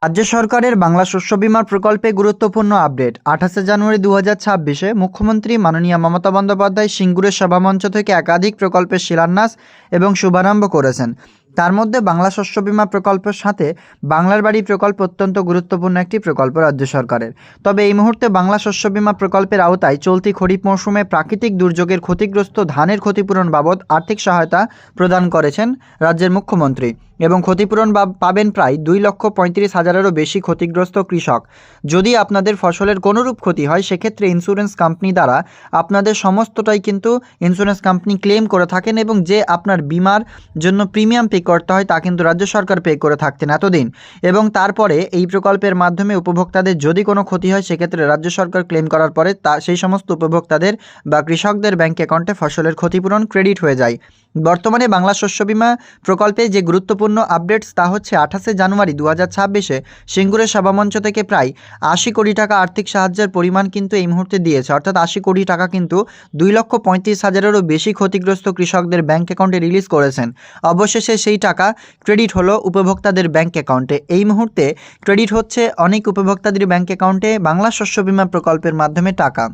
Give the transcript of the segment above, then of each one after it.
রাজ্য সরকারের বাংলা শস্য বীমা প্রকল্পে গুরুত্বপূর্ণ আপডেট। 28 জানুয়ারি 2026-এ মুখ্যমন্ত্রী মাননীয় মমতা বন্দ্যোপাধ্যায় সিঙ্গুরের সভামঞ্চ থেকে একাধিক প্রকল্পের শিলান্যাস এবং শুভারম্ভ করেছেন। তার মধ্যে বাংলা শস্য বীমা প্রকল্পের সাথে বাংলার বাড়ি প্রকল্প অত্যন্ত গুরুত্বপূর্ণ একটি প্রকল্প রাজ্য সরকারের। তবে এই মুহূর্তে বাংলা শস্য বীমা প্রকল্পের আওতায় চলতি খরিফ মৌসুমে প্রাকৃতিক দুর্যোগের ক্ষতিগ্রস্ত ধানের ক্ষতিপূরণ বাবদ আর্থিক সহায়তা প্রদান করেছেন রাজ্যের মুখ্যমন্ত্রী এবং ক্ষতিপূরণ পাবেন প্রায় 2,35,000-এরও বেশি ক্ষতিগ্রস্ত কৃষক। যদি আপনাদের ফসলের কোনোরূপ ক্ষতি হয় সেক্ষেত্রে ইন্স্যুরেন্স কোম্পানি দ্বারা আপনাদের সমস্তটাই কিন্তু ইন্স্যুরেন্স কোম্পানি ক্লেম করে থাকেন এবং যে আপনার বিমার জন্য প্রিমিয়াম পে করতে হয় তা কিন্তু রাজ্য সরকার পে করে থাকতেন এতদিন। এবং তারপরে এই প্রকল্পের মাধ্যমে উপভোক্তাদের যদি কোনো ক্ষতি হয় সেক্ষেত্রে রাজ্য সরকার ক্লেম করার পরে সেই সমস্ত উপভোক্তাদের বা কৃষকদের ব্যাঙ্ক অ্যাকাউন্টে ফসলের ক্ষতিপূরণ ক্রেডিট হয়ে যায়। বর্তমানে বাংলা শস্য বীমা প্রকল্পে যে গুরুত্বপূর্ণ আপডেটস তা হচ্ছে 28 জানুয়ারি 2026-এ সিঙ্গুরের সভামঞ্চ থেকে প্রায় 80 কোটি টাকা আর্থিক সাহায্যের পরিমাণ কিন্তু এই মুহূর্তে দিয়েছে। অর্থাৎ 80 কোটি টাকা কিন্তু 2,35,000-এরও বেশি ক্ষতিগ্রস্ত কৃষকদের ব্যাঙ্ক অ্যাকাউন্টে রিলিজ করেছেন। অবশেষে সেই টাকা ক্রেডিট হলো উপভোক্তাদের ব্যাঙ্ক অ্যাকাউন্টে। এই মুহূর্তে ক্রেডিট হচ্ছে অনেক উপভোক্তাদের ব্যাঙ্ক অ্যাকাউন্টে বাংলা শস্য বীমা প্রকল্পের মাধ্যমে টাকা,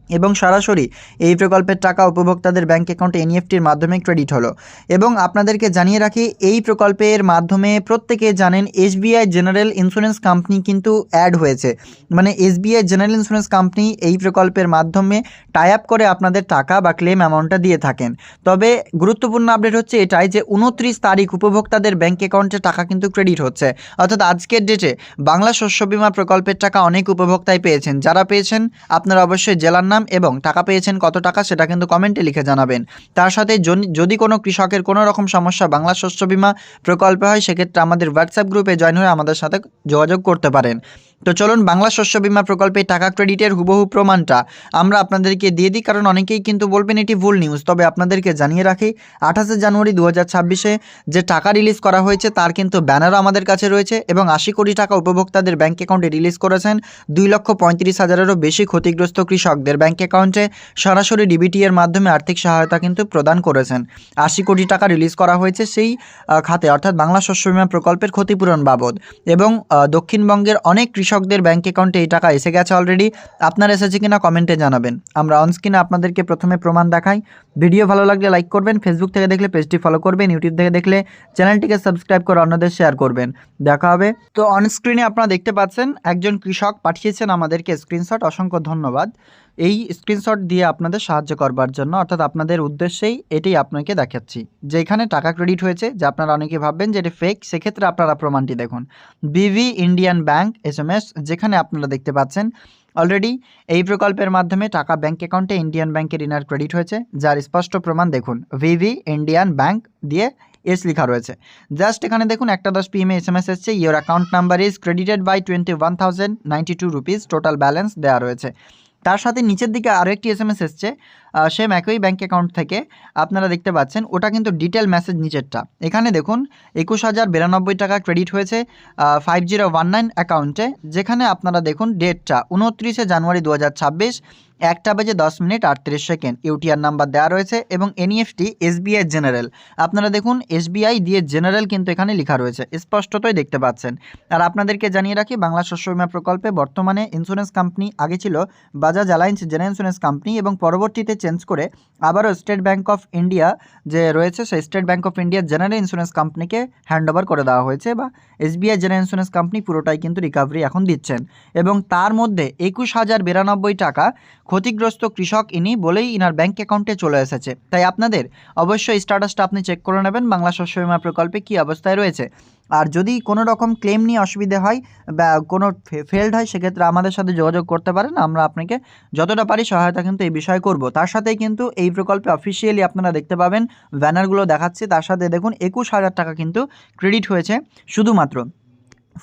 এবং সরাসরি এই প্রকল্পের টাকা উপভোক্তাদের ব্যাঙ্ক অ্যাকাউন্টে এনইএফটির মাধ্যমে ক্রেডিট হলো। এবং আপনাদেরকে জানিয়ে রাখি, এই প্রকল্পের মাধ্যমে প্রত্যেকে জানেন এসবিআই জেনারেল ইন্স্যুরেন্স কোম্পানি কিন্তু অ্যাড হয়েছে। মানে এসবিআই জেনারেল ইন্স্যুরেন্স কোম্পানি এই প্রকল্পের মাধ্যমে টাই আপ করে আপনাদের টাকা বা ক্লেম অ্যামাউন্টটা দিয়ে থাকেন। তবে গুরুত্বপূর্ণ আপডেট হচ্ছে এটাই যে 29 তারিখ উপভোক্তাদের ব্যাঙ্ক অ্যাকাউন্টে টাকা কিন্তু ক্রেডিট হচ্ছে। অর্থাৎ আজকের ডেটে বাংলা শস্য বীমা প্রকল্পের টাকা অনেক উপভোক্তাই পেয়েছেন। যারা পেয়েছেন আপনারা অবশ্যই জেলার নাম এবং টাকা পেয়েছেন কত টাকা সেটা কিন্তু কমেন্টে লিখে জানাবেন। তার সাথে যদি কোনো কৃষকের কোনো রকম সমস্যা বাংলা শস্য বীমা প্রকল্পে হয় সেক্ষেত্রে আমাদের হোয়াটসঅ্যাপ গ্রুপে জয়েন হয়ে আমাদের সাথে যোগাযোগ করতে পারেন। তো চলুন বাংলা শস্য বীমা প্রকল্পে টাকা ক্রেডিটের হুবহু প্রমাণটা আমরা আপনাদেরকে দিয়ে দিই, কারণ অনেকেই কিন্তু বলবেন এটি ভুল নিউজ। তবে আপনাদেরকে জানিয়ে রাখি, 28 জানুয়ারি 2026-এ যে টাকা রিলিজ করা হয়েছে তার কিন্তু ব্যানারও আমাদের কাছে রয়েছে এবং 80 কোটি টাকা উপভোক্তাদের ব্যাঙ্ক অ্যাকাউন্টে রিলিজ করেছেন 2,35,000-এরও বেশি ক্ষতিগ্রস্ত কৃষকদের ব্যাঙ্ক অ্যাকাউন্টে সরাসরি ডিবিটি এর মাধ্যমে আর্থিক সহায়তা কিন্তু প্রদান করেছেন। 80 কোটি টাকা রিলিজ করা হয়েছে সেই খাতে, অর্থাৎ বাংলা শস্য বীমা প্রকল্পের ক্ষতিপূরণ বাবদ। এবং দক্ষিণবঙ্গের অনেক কৃষকদের ব্যাঙ্ক অ্যাকাউন্টে এই টাকা এসে গেছে অলরেডি। আপনার এসেছে কিনা কমেন্টে জানাবেন। আমরা অনস্ক্রিনে আপনাদেরকে প্রথমে প্রমাণ দেখাই। ভিডিও ভালো লাগলে লাইক করবেন, ফেসবুক থেকে দেখলে পেজটি ফলো করবেন, ইউটিউব থেকে দেখলে চ্যানেলটিকে সাবস্ক্রাইব করে অন্যদের শেয়ার করবেন। দেখা হবে। তো অনস্ক্রিনে আপনারা দেখতে পাচ্ছেন একজন কৃষক পাঠিয়েছেন আমাদেরকে স্ক্রিনশট। অসংখ্য ধন্যবাদ এই স্ক্রিনশট দিয়ে আপনাদের সাহায্য করবার জন্য। অর্থাৎ আপনাদের উদ্দেশ্যেই এটাই আপনাকে দেখাচ্ছি যে এখানে টাকা ক্রেডিট হয়েছে, যে আপনারা অনেকে ভাববেন যে এটা ফেক, সেক্ষেত্রে আপনারা প্রমাণটি দেখুন। বিভি ইন্ডিয়ান ব্যাংক এসএমএস, যেখানে আপনারা দেখতে পাচ্ছেন অলরেডি এই প্রকল্পের মাধ্যমে টাকা ব্যাঙ্ক অ্যাকাউন্টে ইন্ডিয়ান ব্যাংকের ইনার ক্রেডিট হয়েছে, যার স্পষ্ট প্রমাণ দেখুন। ভিভি ইন্ডিয়ান ব্যাংক দিয়ে এস লেখা রয়েছে। জাস্ট এখানে দেখুন 1:10 PM এসএমএস এসছে, your account number is credited by 21,092 rupees, total balance দেওয়া রয়েছে। তার সাথে নিচের দিকে আরও একটি এসএমএস এসছে সেম একই ব্যাঙ্ক অ্যাকাউন্ট থেকে, আপনারা দেখতে পাচ্ছেন ওটা কিন্তু ডিটেল মেসেজ নিচেরটা। এখানে দেখুন 21,092 টাকা ক্রেডিট হয়েছে 5019 অ্যাকাউন্টে, যেখানে আপনারা দেখুন ডেটটা 29 জানুয়ারি 2026, 1:10:38 ইউটিআর নাম্বার দেওয়া রয়েছে এবং এনইএফটি এসবিআই জেনারেল। আপনারা দেখুন এসবিআই দিয়ে জেনারেল কিন্তু এখানে লেখা রয়েছে, স্পষ্টতই দেখতে পাচ্ছেন। আর আপনাদেরকে জানিয়ে রাখি, বাংলা শস্য বীমা প্রকল্পে বর্তমানে ইন্স্যুরেন্স কোম্পানি আগে ছিল Bajaj alliance general insurance company এবং পরবর্তীতে চেঞ্জ করে আবারও স্টেট ব্যাঙ্ক অফ ইন্ডিয়া যে রয়েছে সেই state bank of India general insurance কোম্পানিকে হ্যান্ডওভার করে দেওয়া হয়েছে, বা এসবিআই জেনারেল ইন্স্যুরেন্স কোম্পানি পুরোটাই কিন্তু রিকভারি এখন দিচ্ছেন। এবং তার মধ্যে 21,092 টাকা ক্ষতিগ্রস্ত কৃষক ইনি বলেই ইনার ব্যাঙ্ক অ্যাকাউন্টে চলে এসেছে। তাই আপনাদের অবশ্যই স্ট্যাটাসটা আপনি চেক করে নেবেন বাংলা শস্য বীমা প্রকল্পে কী অবস্থায় রয়েছে। আর যদি কোনো রকম ক্লেম নিয়ে অসুবিধে হয় বা কোনো ফেল্ড হয় সেক্ষেত্রে আমাদের সাথে যোগাযোগ করতে পারেন। আমরা আপনাকে যতটা পারি সহায়তা কিন্তু এই বিষয়ে করব। তার সাথেই কিন্তু এই প্রকল্পে অফিসিয়ালি আপনারা দেখতে পাবেন ব্যানারগুলো দেখাচ্ছে, তার সাথে দেখুন 21,000 টাকা কিন্তু ক্রেডিট হয়েছে শুধুমাত্র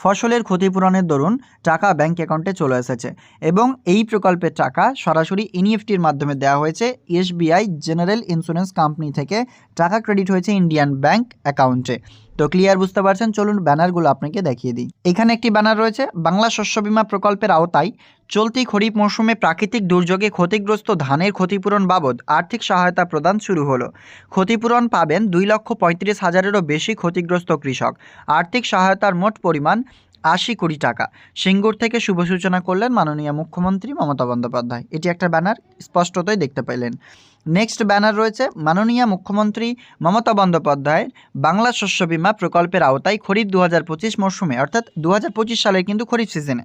ফসলের ক্ষতিপূরণের দরুন টাকা ব্যাঙ্ক অ্যাকাউন্টে চলে এসেছে। এবং এই প্রকল্পের টাকা সরাসরি এনইএফটির মাধ্যমে দেওয়া হয়েছে এসবিআই জেনারেল ইন্স্যুরেন্স কোম্পানি থেকে, টাকা ক্রেডিট হয়েছে ইন্ডিয়ান ব্যাঙ্ক অ্যাকাউন্টে। তো ক্লিয়ার বুঝতে পারছেন। চলুন ব্যানারগুলো আপনাকে দেখিয়ে দিই। এখানে একটি ব্যানার রয়েছে, বাংলা শস্য বীমা প্রকল্পের আওতায় চলতি খরিফ মৌসুমে প্রাকৃতিক দুর্যোগে ক্ষতিগ্রস্ত ধানের ক্ষতিপূরণ বাবদ আর্থিক সহায়তা প্রদান শুরু হলো। ক্ষতিপূরণ পাবেন 2,35,000-এরও বেশি ক্ষতিগ্রস্ত কৃষক। আর্থিক সহায়তার মোট পরিমাণ 80 কোটি টাকা সিঙ্গুর থেকে শুভ সূচনা করলেন মাননীয় মুখ্যমন্ত্রী মমতা বন্দ্যোপাধ্যায়। এটি একটা ব্যানার, স্পষ্টতই দেখতে পেলেন। নেক্সট ব্যানার রয়েছে মাননীয় মুখ্যমন্ত্রী মমতা বন্দ্যোপাধ্যায়ের বাংলা শস্য বীমা প্রকল্পের আওতায় খরিফ 2025 মরশুমে, অর্থাৎ 2025 সালের কিন্তু খরিফ সিজনে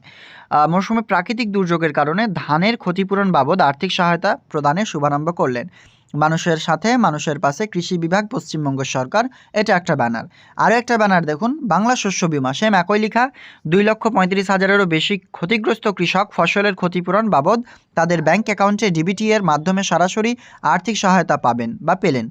মরশুমে প্রাকৃতিক দুর্যোগের কারণে ধানের ক্ষতিপূরণ বাবদ আর্থিক সহায়তা প্রদানের শুভারম্ভ করলেন। মানুষের সাথে মানুষের পাশে কৃষি বিভাগ পশ্চিমবঙ্গ সরকার, এটা একটা ব্যানার। আরও একটা ব্যানার দেখুন, বাংলা শস্য বীমা, সেম একই লেখা, 2,35,000-এরও বেশি ক্ষতিগ্রস্ত কৃষক ফসলের ক্ষতিপূরণ বাবদ তাদের ব্যাংক অ্যাকাউন্টে ডিবিটি এর মাধ্যমে সরাসরি আর্থিক সহায়তা পাবেন বা পেলেন।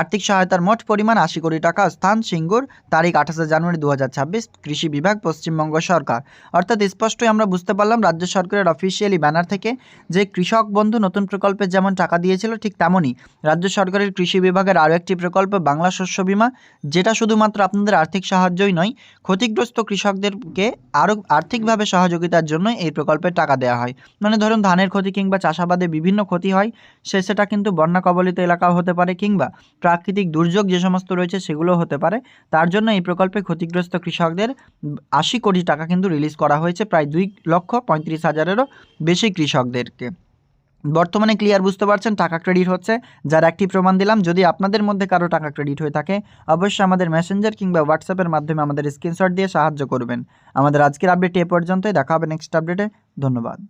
আর্থিক সহায়তার মোট পরিমাণ 80 কোটি টাকা। স্থান সিঙ্গুর, তারিখ 28 জানুয়ারি 2026, কৃষি বিভাগ পশ্চিমবঙ্গ সরকার। অর্থাৎ স্পষ্টই আমরা বুঝতে পারলাম রাজ্য সরকারের অফিসিয়ালি ব্যানার থেকে যে কৃষক বন্ধু নতুন প্রকল্পে যেমন টাকা দিয়েছিল, ঠিক তেমনই রাজ্য সরকারের কৃষি বিভাগের আরও একটি প্রকল্প বাংলা শস্য বীমা, যেটা শুধুমাত্র আপনাদের আর্থিক সাহায্যই নয়, ক্ষতিগ্রস্ত কৃষকদেরকে আরও আর্থিকভাবে সহযোগিতার জন্য এই প্রকল্পের টাকা দেওয়া হয়। মানে ধরুন ধানের ক্ষতি কিংবা চাষাবাদে বিভিন্ন ক্ষতি হয়, সেটা কিন্তু বন্যা কবলিত এলাকাও হতে পারে কিংবা প্রাকৃতিক দুর্যোগ যে সমস্ত রয়েছে সেগুলোও হতে পারে। তার জন্য এই প্রকল্পে ক্ষতিগ্রস্ত কৃষকদের 80 কোটি টাকা কিন্তু রিলিজ করা হয়েছে প্রায় 2,35,000-এরও বেশি কৃষকদেরকে। বর্তমানে ক্লিয়ার বুঝতে পারছেন, টাকা ক্রেডিট হচ্ছে, যার একটি প্রমাণ দিলাম। যদি আপনাদের মধ্যে কারো টাকা ক্রেডিট হয়ে থাকে অবশ্যই আমাদের মেসেঞ্জার কিংবা হোয়াটসঅ্যাপের মাধ্যমে আমাদের স্ক্রিনশট দিয়ে সাহায্য করবেন। আমাদের আজকের আপডেট এ পর্যন্তই, দেখা হবে নেক্সট আপডেটে। ধন্যবাদ।